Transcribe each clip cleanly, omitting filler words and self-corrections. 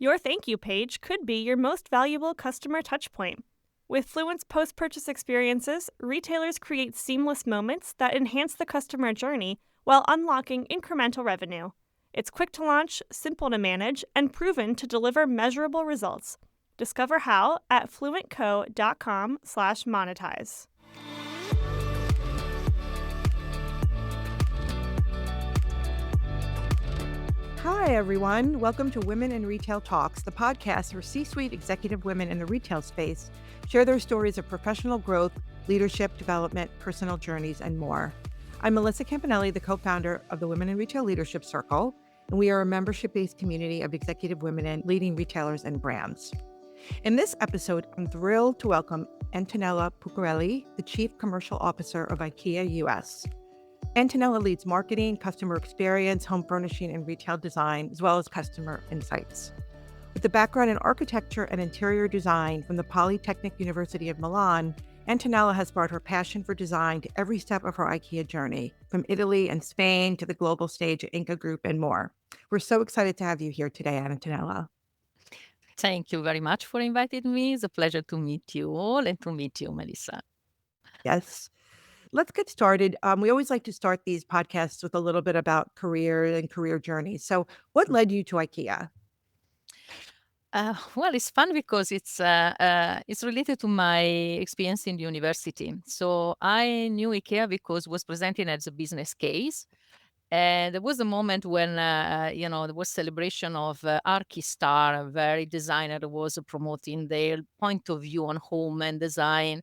Your thank you page could be your most valuable customer touchpoint. With Fluent's post purchase experiences, retailers create seamless moments that enhance the customer journey while unlocking incremental revenue. It's quick to launch, simple to manage, and proven to deliver measurable results. Discover how at fluentco.com/monetize. Hi, everyone. Welcome to Women in Retail Talks, the podcast where C-suite executive women in the retail space share their stories of professional growth, leadership development, personal journeys, and more. I'm Melissa Campanelli, the co-founder of the Women in Retail Leadership Circle, and we are a membership-based community of executive women in leading retailers and brands. In this episode, I'm thrilled to welcome Antonella Pucarelli, the Chief Commercial Officer of IKEA US. Antonella leads marketing, customer experience, home furnishing, and retail design, as well as customer insights. With a background in architecture and interior design from the Polytechnic University of Milan, Antonella has brought her passion for design to every step of her IKEA journey, from Italy and Spain to the global stage at Inca Group and more. We're so excited to have you here today, Antonella. Thank you very much for inviting me. It's a pleasure to meet you all and to meet you, Melissa. Yes. Let's get started. We always like to start these podcasts with a little bit about career and career journeys. So, what led you to IKEA? Well, it's fun because it's related to my experience in the university. So I knew IKEA because it was presented as a business case. And there was a moment when, there was celebration of Archistar, a very designer was promoting their point of view on home and design.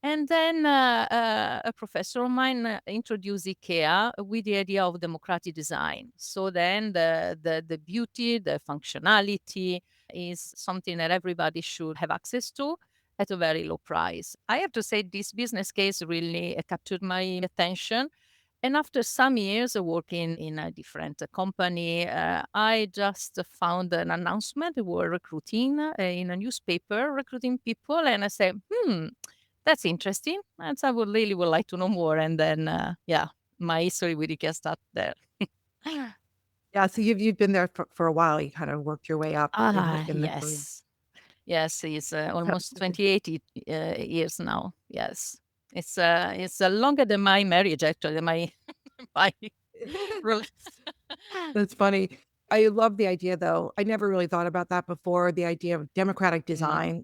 And then a professor of mine introduced IKEA with the idea of democratic design. So then the beauty, the functionality is something that everybody should have access to at a very low price. I have to say this business case really captured my attention. And after some years of working in a different company, I just found an announcement. They were recruiting in a newspaper, recruiting people. And I said, that's interesting. And so I would like to know more. And then, my history with IKEA started there. Yeah, so you've been there for a while. You kind of worked your way up in the career. Yes. Yes, it's almost 28 years now. Yes. It's longer than my marriage, actually, my rel That's funny. I love the idea, though. I never really thought about that before. The idea of democratic Mm, design,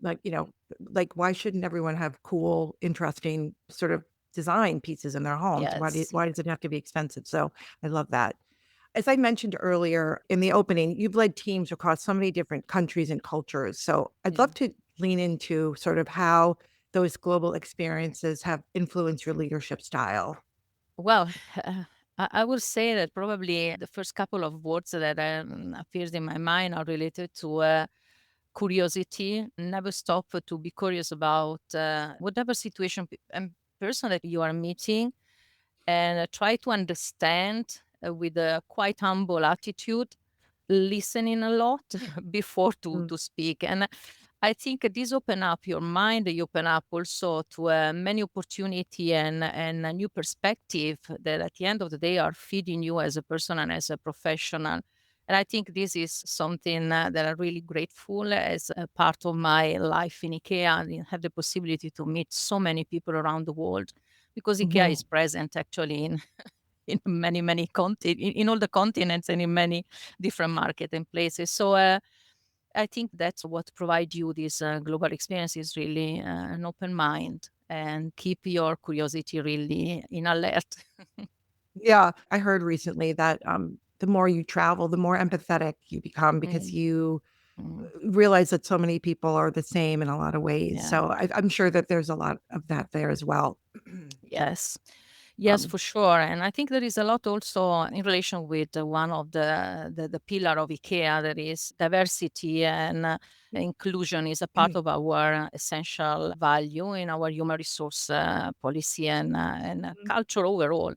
like why shouldn't everyone have cool, interesting sort of design pieces in their homes? yes. Why does it have to be expensive? So I love that. As I mentioned earlier in the opening, you've led teams across so many different countries and cultures. So I'd Yeah. love to lean into sort of how those global experiences have influenced your leadership style. Well, I would say that probably the first couple of words that appears in my mind are related to curiosity. Never stop to be curious about whatever situation and person that you are meeting, and try to understand with a quite humble attitude, listening a lot before to Mm, to speak. And I think this open up your mind. You open up also to many opportunity and a new perspective that at the end of the day are feeding you as a person and as a professional. And I think this is something that I'm really grateful as a part of my life in IKEA, and have the possibility to meet so many people around the world, because IKEA mhm. is present actually in in many in all the continents and in many different market and places. So I think that's what provide you this global experience is really an open mind and keep your curiosity really in alert. Yeah, I heard recently that, the more you travel, the more empathetic you become because Mm, you mm, realize that so many people are the same in a lot of ways. yeah. So I'm sure that there's a lot of that there as well. Yes. Yes, Um, for sure. And I think there is a lot also in relation with one of the pillar of IKEA, that is diversity and inclusion is a part of our essential value in our human resource policy and culture overall.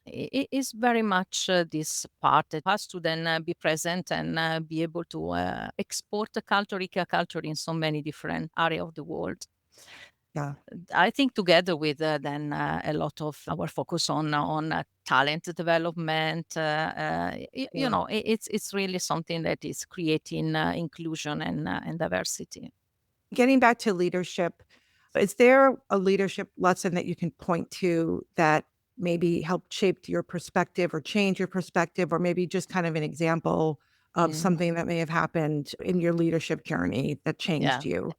It is very much this part that has to then be present and be able to export the culture, IKEA culture, in so many different areas of the world. Yeah. I think together with then a lot of our focus on talent development, Sure. it's really something that is creating inclusion and diversity. Getting back to leadership, is there a leadership lesson that you can point to that maybe helped shape your perspective or change your perspective, or maybe just kind of an example of Mm, something that may have happened in your leadership journey that changed yeah. you?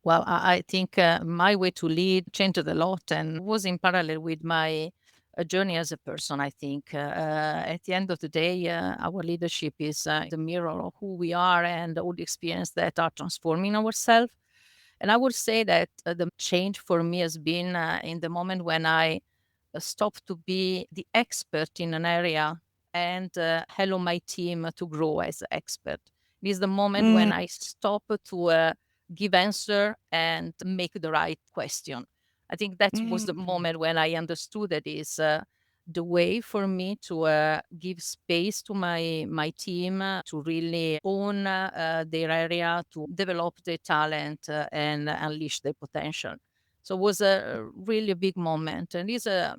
Well, I think my way to lead changed a lot and was in parallel with my journey as a person. I think at the end of the day, our leadership is the mirror of who we are and all the experience that are transforming ourselves. And I would say that the change for me has been in the moment when I stop to be the expert in an area and allow my team to grow as expert. It is the moment Mm, when I stop to give answer and make the right question. I think that was the mm, moment when I understood that is the way for me to give space to my team to really own their area, to develop their talent and unleash their potential. So it was a really a big moment, and it's a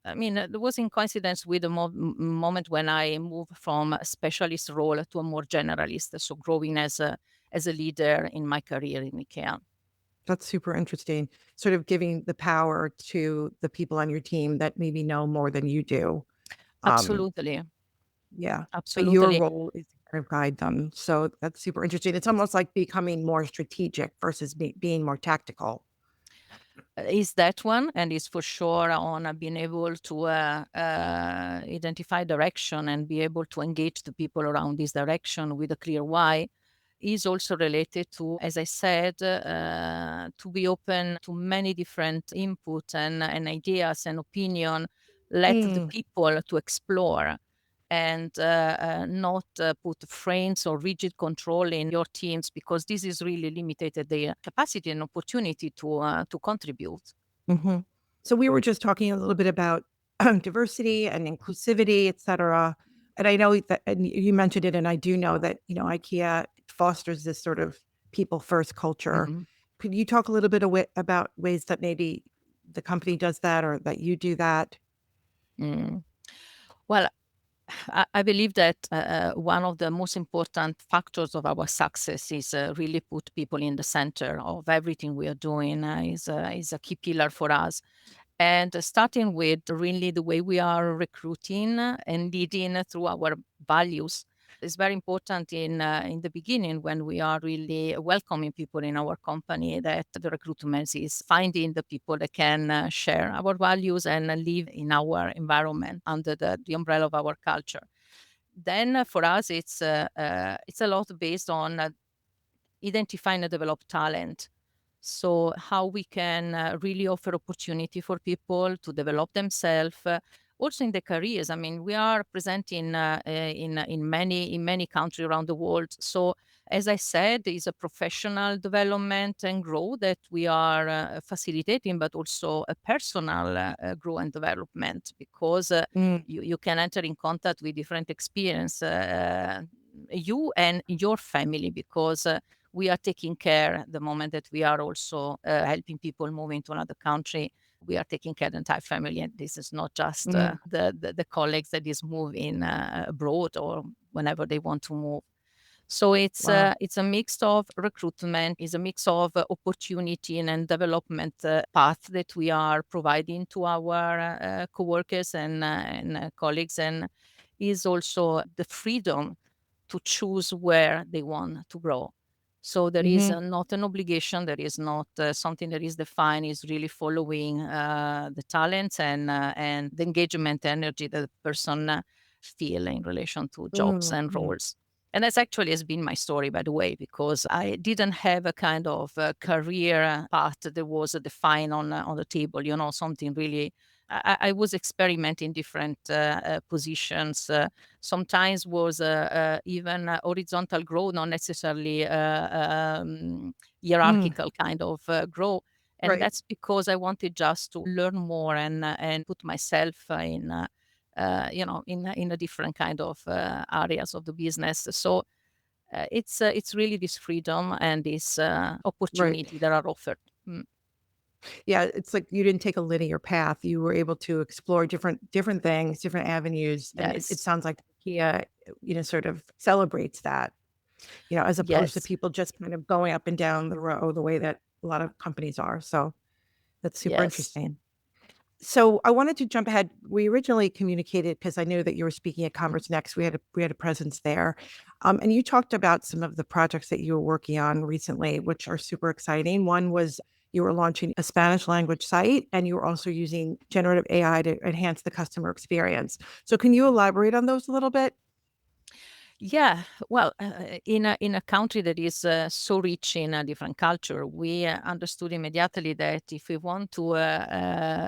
I mean, it was in coincidence with the moment when I moved from a specialist role to a more generalist, so growing as a leader in my career in IKEA. that's super interesting. Sort of giving the power to the people on your team that maybe know more than you do. Um, Absolutely, Yeah, but your absolutely. role is to kind of guide them, so that's super interesting. It's almost like becoming more strategic versus being more tactical. Is that one, and is for sure on being able to identify direction and be able to engage the people around this direction with a clear why. Is also related to, as I said, to be open to many different input and ideas and opinion. Let the Mm, people to explore and not put frames or rigid control in your teams because this is really limited their capacity and opportunity to contribute. mhm. So we were just talking a little bit about diversity and inclusivity, et cetera, and I know that and you mentioned it, and I do know that, IKEA fosters this sort of people first culture. Mhm. Could you talk a little bit about ways that maybe the company does that or that you do that? Mm. Well, I believe that one of the most important factors of our success is really put people in the center of everything we are doing. Is a key pillar for us. And starting with really the way we are recruiting and leading through our values is very important in the beginning when we are really welcoming people in our company that the recruitment is finding the people that can share our values and live in our environment under the umbrella of our culture. Then for us it's a lot based on identifying and develop talent. So how we can really offer opportunity for people to develop themselves, also in their careers. I mean, we are present in many countries around the world. So as I said, is a professional development and growth that we are facilitating, but also a personal growth and development because Mm, you can enter in contact with different experience. You and your family because we are taking care the moment that we are also helping people move into another country. We are taking care of the entire family, and this is not just mm, the colleagues that is moving abroad or whenever they want to move. So wow. it's a mix of recruitment, is a mix of opportunity and development path that we are providing to our coworkers and colleagues, and is also the freedom to choose where they want to grow. So there is Mhm, not an obligation, there is not something that is defined, is really following the talents and the engagement energy that the person feel in relation to jobs mm, and mm, roles. And that's actually has been my story, by the way, because I didn't have a kind of career path that was defined on the table. You know, something really. I was experimenting different positions. Sometimes was even horizontal growth, not necessarily mm, hierarchical kind of growth. And right. that's because I wanted just to learn more and put myself in a different kind of areas of the business. So it's really this freedom and this Right. opportunity that are offered. Mm. Yeah, it's like you didn't take a linear path. You were able to explore different things, different avenues, and it Yes. sounds like IKEA, sort of celebrates that, as opposed to Yes. people just kind of going up and down the road the way that a lot of companies are. So that's super Yes. interesting. So I wanted to jump ahead. We originally communicated because I knew that you were speaking at Conference Next. We had a presence there, and you talked about some of the projects that you were working on recently, which are super exciting. One was you were launching a Spanish language site, and you were also using generative AI to enhance the customer experience. So can you elaborate on those a little bit? Yeah, well, in a country that is so rich in a different culture, we understood immediately that if we want to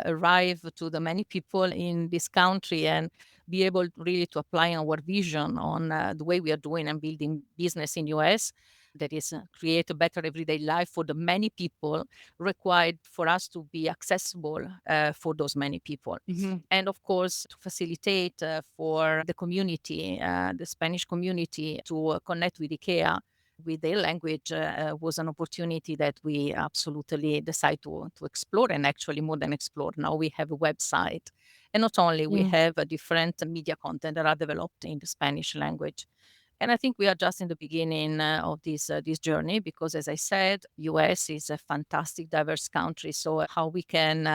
arrive to the many people in this country and be able really to apply our vision on the way we are doing and building business in US, that is create a better everyday life for the many people, required for us to be accessible for those many people. Hmm. And of course, to facilitate for the community, the Spanish community, to connect with IKEA with their language was an opportunity that we absolutely decided to explore, and actually more than explore. Now we have a website. And not only we Mm. have different media content that are developed in the Spanish language. And I think we are just in the beginning of this journey because, as I said, US is a fantastic, diverse country. So how we can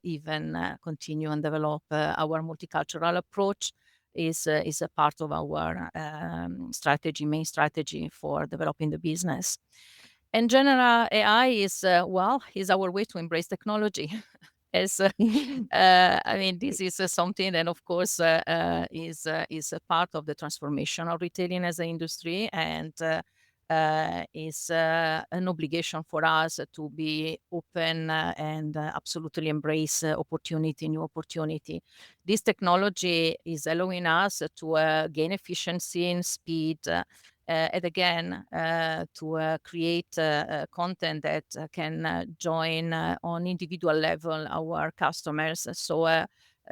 even continue and develop our multicultural approach is a part of our strategy, main strategy for developing the business. And general AI is our way to embrace technology. As I mean, this is something that, of course, is a part of the transformation of retailing as an industry, and is an obligation for us to be open and absolutely embrace opportunity, new opportunity. This technology is allowing us to gain efficiency and speed. And again, to create content that can join on individual level our customers. So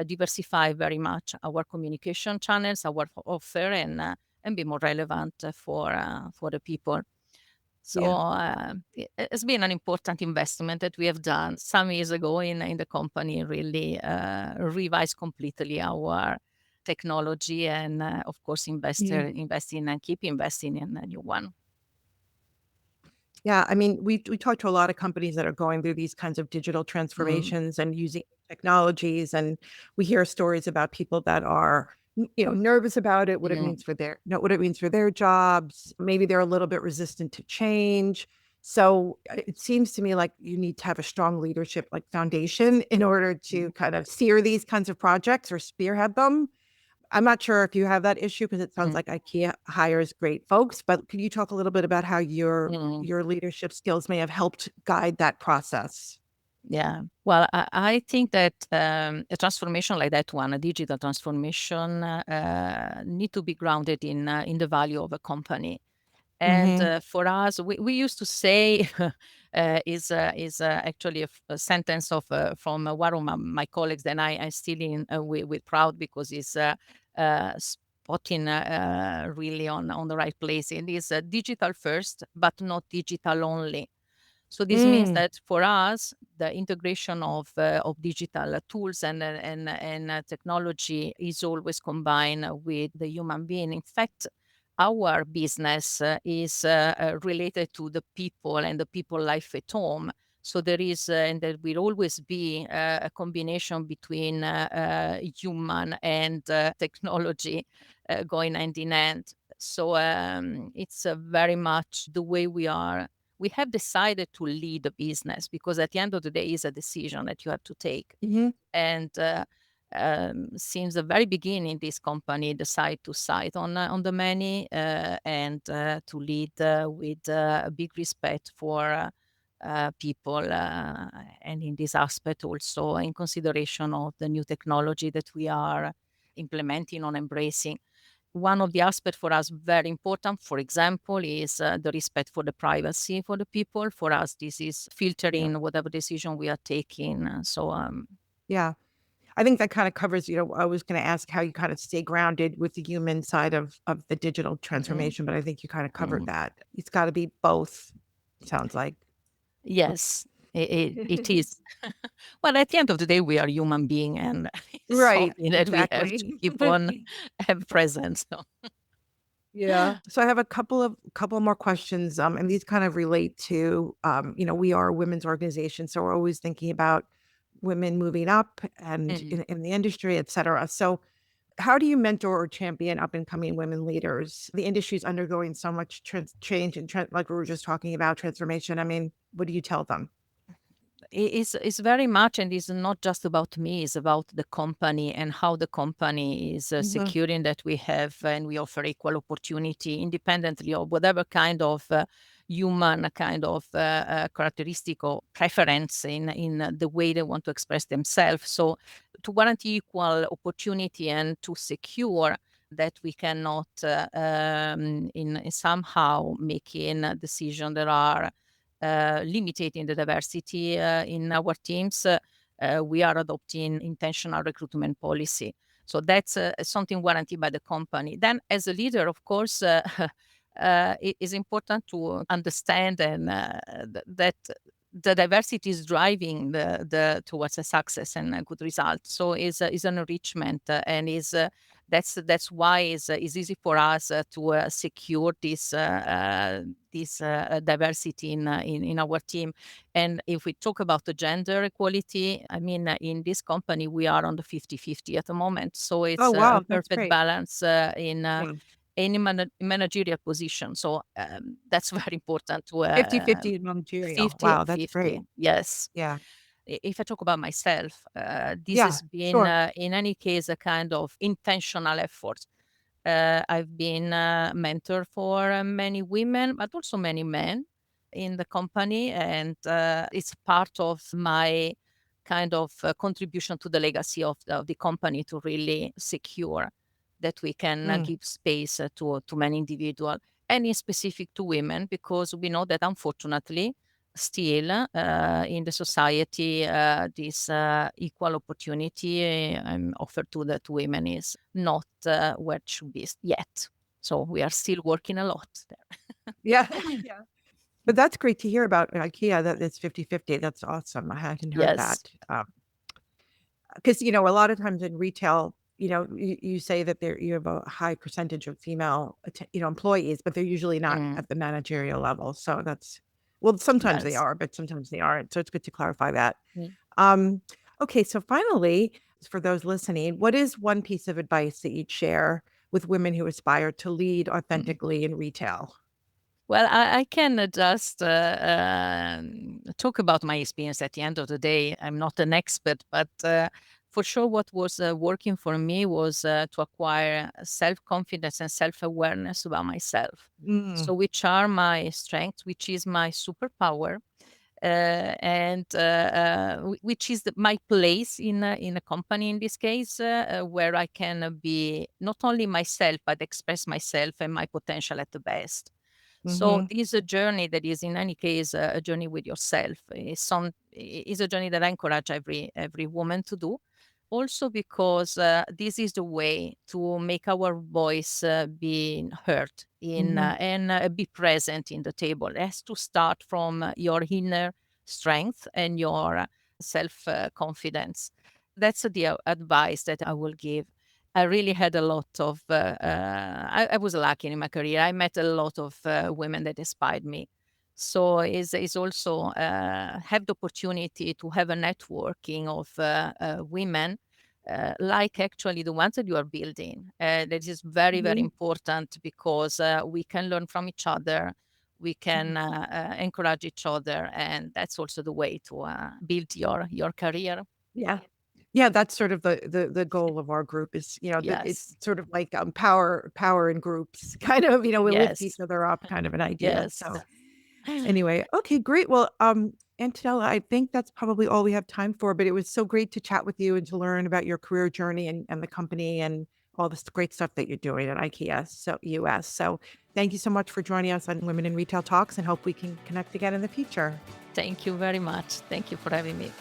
diversify very much our communication channels, our offer, and be more relevant for the people. So Yeah. it's been an important investment that we have done some years ago in the company. Really revise completely our technology, and of course investing and keep investing in a new one. Yeah, I mean, we talk to a lot of companies that are going through these kinds of digital Mm, transformations and using technologies, and we hear stories about people that are, nervous about it, what it mm, means for what it means for their jobs. Maybe they're a little bit resistant to change. So it seems to me like you need to have a strong leadership like foundation in order to mm, kind of steer these kinds of projects or spearhead them. I'm not sure if you have that issue because it sounds mm, like IKEA hires great folks, but could you talk a little bit about how your mm. your leadership skills may have helped guide that process? Yeah. Well, I think that a transformation like that one, a digital transformation, need to be grounded in the value of a company. And Mhm. for us, we used to say is actually a sentence of from one of my colleagues, and I still with proud because it's spotting really on the right place. It is digital first, but not digital only. So this means Mm. that for us, the integration of digital tools and technology is always combined with the human being. In fact, our business is related to the people and the people life at home. So there is, and there will always be a combination between human and technology going hand in hand. So it's very much the way we have decided to lead the business because at the end of the day, it's a decision that you have to take. Mhm. And since the very beginning, this company decided to side on the many and to lead with a big respect for people, and in this aspect also in consideration of the new technology that we are implementing on embracing. One of the aspects for us very important, for example, is the respect for the privacy for the people. For us, this is Yeah. filtering whatever decision we are taking. Yeah. I think that kind of covers, I was going to ask how you kind of stay grounded with the human side of the digital Mm, transformation, but I think you kind of covered mm. that. It's got to be both, sounds like. Yes, It is. Well, at the end of the day, we are human being, and it's Right, something that we have to exactly. keep on have present. So. Yeah. So I have a couple more questions, and these kind of relate to, we are a women's organization, so we're always thinking about women moving up and Mhm. in the industry, et cetera. So how do you mentor or champion up and coming women leaders? The industry is undergoing so much change and like we were just talking about transformation. I mean, what do you tell them? It's very much, and it's not just about me, it's about the company and how the company is Mhm. securing that we have and we offer equal opportunity independently of whatever kind of human kind of characteristic or preference in the way they want to express themselves. So to guarantee equal opportunity and to secure that we cannot in somehow making a decision that are limiting the diversity in our teams, we are adopting intentional recruitment policy. So that's something guaranteed by the company. Then, as a leader, of course, it is important to understand and that the diversity is driving the towards a success and a good result. So is an enrichment and is that's why is easy for us to secure this diversity in our team. And if we talk about the gender equality, I mean, in this company, we are on the 50-50 at the moment. So Oh, it's a wow, that's perfect great. balance in Yeah. any managerial position. So that's very important to 50-50 in managerial. Wow, that's 50-50. great. Yes. Yeah. If I talk about myself, this Yeah, has been, sure. in any case, a kind of intentional effort. I've been a mentor for many women, but also many men in the company. And it's part of my kind of contribution to the legacy of the company to really secure that we can Mm, give space to many individuals and in specific to women, because we know that unfortunately still in the society this equal opportunity offered to women is not where it should be yet. So we are still working a lot there. yeah, yeah. But that's great to hear about IKEA that it's 50-50. That's awesome. I hadn't heard Yes. that. Because, a lot of times in retail, you say that you have a high percentage of female, employees, but they're usually not Mm, at the managerial level. So well, sometimes they yes. are, but sometimes they aren't. So it's good to clarify that. Mm, Um, okay. So finally, for those listening, what is one piece of advice that you'd share with women who aspire to lead mm. authentically in retail? Well, I can just talk about my experience. At the end of the day, I'm not an expert, but for sure, what was working for me was to acquire self confidence and self awareness about myself. Mm, So, which are my strengths, which is my superpower, and which is my place in a company in this case, where I can be not only myself but express myself and my potential at the best. So mm-hmm, this is a journey that is in any case a journey with yourself. Is a journey that I encourage every woman to do. Also because this is the way to make our voice be heard in mm-hmm. and be present in the table. It has to start from your inner strength and your self confidence. That's the advice that I will give. I really had a lot of. I was lucky in my career. I met a lot of women that inspired me. So is also have the opportunity to have a networking of women, like actually the ones that you are building. That is very very Mhm. important because we can learn from each other. We can Mhm. encourage each other, and that's also the way to build your career. Yeah. Yeah, that's sort of the goal of our group is, it's Yes, sort of like, power in groups, kind of, we lift each yes, other up kind of an idea. yes. So anyway, okay, great. Well, Antonella, I think that's probably all we have time for, but it was so great to chat with you and to learn about your career journey and the company and all this great stuff that you're doing at IKEA, so US. So thank you so much for joining us on Women in Retail Talks and hope we can connect again in the future. Thank you very much. Thank you for having me.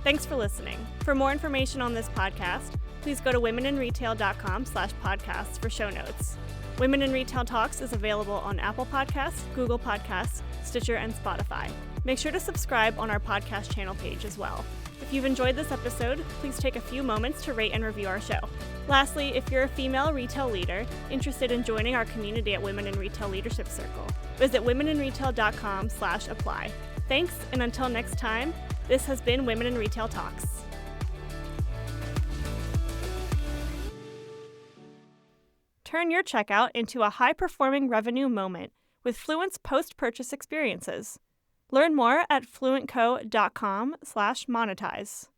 Thanks for listening. For more information on this podcast, Please go to womeninretail.com/podcasts for show notes. Women in Retail Talks is available on Apple Podcasts, Google Podcasts, Stitcher, and Spotify. Make sure to subscribe on our podcast channel page as well. If you've enjoyed this episode, please take a few moments to rate and review our show. Lastly, if you're a female retail leader interested in joining our community at Women in Retail Leadership Circle, visit womeninretail.com/apply. Thanks, and until next time, this has been Women in Retail Talks. Turn your checkout into a high-performing revenue moment with Fluent's post-purchase experiences. Learn more at fluentco.com/monetize.